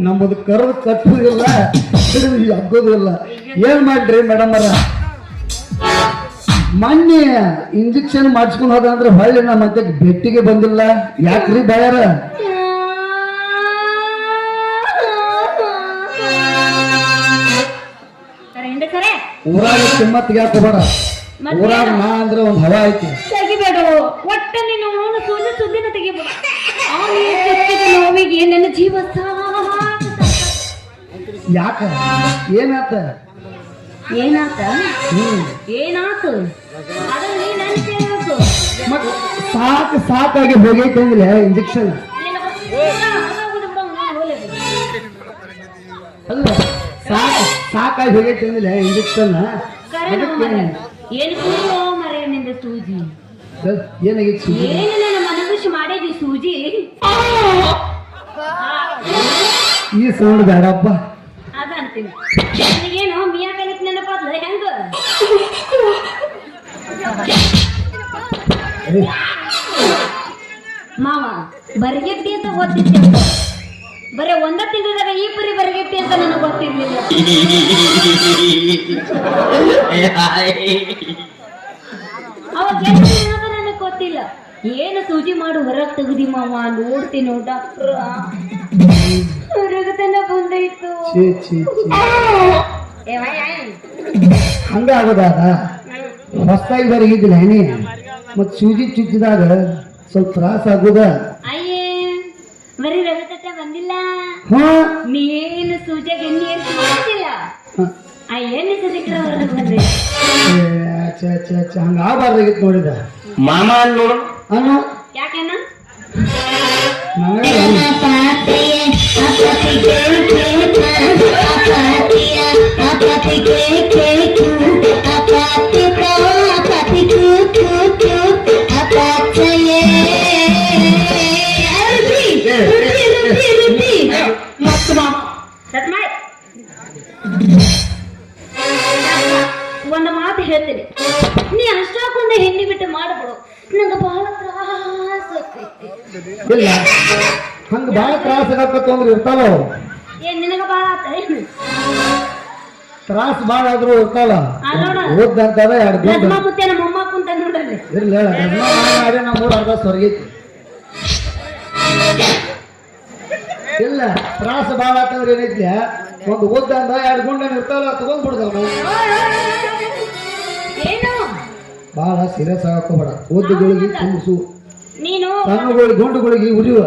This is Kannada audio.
ನಮ್ಮದು ಕರು ಕಟ್ಟುವುದಿಲ್ಲ ಹಿಡಿದು ಹಗ್ಗೋದಿಲ್ಲ. ಏನ್ ಮಾಡ್ರಿ ಮೇಡಮ್ ಅವರ, ಮೊನ್ನೆ ಇಂಜೆಕ್ಷನ್ ಮಾಡಿಸ್ಕೊಂಡು ಹೋದ ಅಂದ್ರೆ ಹೊಳ್ಳಿ ನಮ್ಮ ಮತ್ತೆ ಭೇಟಿಗೆ ಬಂದಿಲ್ಲ. ಯಾಕ್ರಿ ಬಾಯಾರ? ಊರಾಗ ಕಿಮ್ಮತ್ತಿಗೆ ಹಾಕೋಬೇಡ. ಊರಾಗ ನಾ ಅಂದ್ರೆ ಒಂದು ಹವಾ ಐತಿ. ತೆಗಿಬೇಡ ಒಟ್ಟ ನೀನು ಸುಳ್ಳು ಸುದ್ದಿನ ತೆಗಿಬೇಡ. ನೋವಿಗೆ ನನ್ನ ಜೀವ ಯಾಕ ಏನಾತ? ಏನಾತ ಏನಾತು ಅದನ್ನ ನೀ ನೆನಪೇನಾತು? ಮತ್ ಸಾಕಾಗಿ ಹೋಗೈತೆ ಅಂದ್ರೆ ಇಂಜೆಕ್ಷನ್ ಅಲ್ಲ, ಸಾಕಾಗಿ ಹೋಗೈತೆ ಅಂದ್ರೆ ಇಂಜೆಕ್ಷನ್ ಏನು ಕೂಡೋ ಮರೆ ನಿಂದ ಸೂಜಿ ಏನಾಗಿತ್ತು? ಏನು ನನ್ನ ಮನಗುಷಿ ಮಾಡಿದಿ ಸೂಜಿ? ಈ ಸೌಂಡ್ ಬೇಡಪ್ಪ. ಅದಂತೀನಿ ನನಗೇನು ಮಿಯಾ ಕಲಿತ್ ನೆನಪಾದ್ಲ ಹೆಂಗ? ಮಾವ ಬರಿಗೆಟ್ಟಿ ಅಂತ ಓದ್ತಿದ್ದೆ, ಬರೇ ಒಂದ ತಿಂಗಳದಾಗ ಈ ಪರಿ ಬರಿಗೆಟ್ಟಿ ಅಂತ ನನಗೆ ಗೊತ್ತಿರ್ಲಿಲ್ಲ. ಅವಾಗ ನನಗೆ ಗೊತ್ತಿಲ್ಲ. ಏನು ಸೂಜಿ ಮಾಡು ಹೊರಗೆ ತೆಗ್ದಿ ಮಾವ, ನೋಡ್ತೀನಿ ಡಾಕ್ಟ್ರ ಹೊರಗತನ ಬಂದೈತು. ಹಂಗ ಆಗೋದಾಗ ಹೊಸದಾಗಿ ಬರಗಿದ್ದಿಲ್ಲ ಏನಿ, ಮತ್ ಸೂಜಿ ಚುಚ್ಚಿದಾಗ ಸ್ವಲ್ಪ ತ್ರಾಸ ಆಗುದ. ಅಯ್ಯೇ ಬರೀ ರಗತಟ ಬಂದಿಲ್ಲ, ನೀನು ಸೂಜಿಯಾಗ ಎಣ್ಣೆ ಏರ್ಸಿ ಮಾಡಿಲ್ಲ. ಆ ಎಣ್ಣೆ ಸದಿಕ್ರ ಹೊರಗೆ ಬಂದೆ. ಹಂಗ ಆಗಬಾರ್ದಾಗಿತ್ತು ನೋಡಿದ ಮಾಮ ನೋಡು ಅನು. ಯಾಕೆನ ಒಂದು ಮಾತು ಹೇಳ್ತೀನಿ, ನೀ ಅಷ್ಟಕ್ಕೊಂದು ಹೆಣ್ಣಿ ಬಿಟ್ಟು ಮಾಡ್ಬಿಡು, ನಂಗೆ ಬಹಳ ತ್ರಾಸ ಆಗ್ತೈತಿ. ಇಲ್ಲ ಹಂಗ ಬಾಳ ತ್ರಾಸ ಆಗತ್ತ ಅಂದ್ರೆ ಇರ್ತಾವ. ಏನ್ ನಿನಗ ಬಾಳ ಆತ? ತ್ರಾಸ ಬಾಳ ಆದ್ರೂ ಇರ್ತಾವ. ನೋಡ ಓದ್ದಂತಾರ ಎರಡು ರತ್ನ ಮುತ್ತೆ ನಮ್ಮ ಅಮ್ಮ ಕುಂತ ನೋಡ್ರಿ. ಇರ್ಲಿ ಮಾಡಿ ನಮ್ಮೂರ ಅರ್ಧ ಸ್ವರ್ಗೈತಿ. ಇಲ್ಲ ತ್ರಾಸ ಬಾಳ ಆತಂದ್ರೆ ಏನೈತಿ, ಒಂದು ಓದ್ದಂದ ಎರಡು ಗುಂಡನ ಇರ್ತಾವಲ್ಲ ತಗೊಂಡ್ಬಿಡ್ದವ್. ಏನು ಬಾಳ ಸೀರಿಯಸ್ ಆಗಕೋಬೇಡ. ಓದ್ದುಗಳಿಗೆ ತುಂಬಿಸು, ನೀನು ಸಣ್ಣಗಳಿಗೆ ಗುಂಡುಗಳಿಗೆ ಉರಿಯುವ.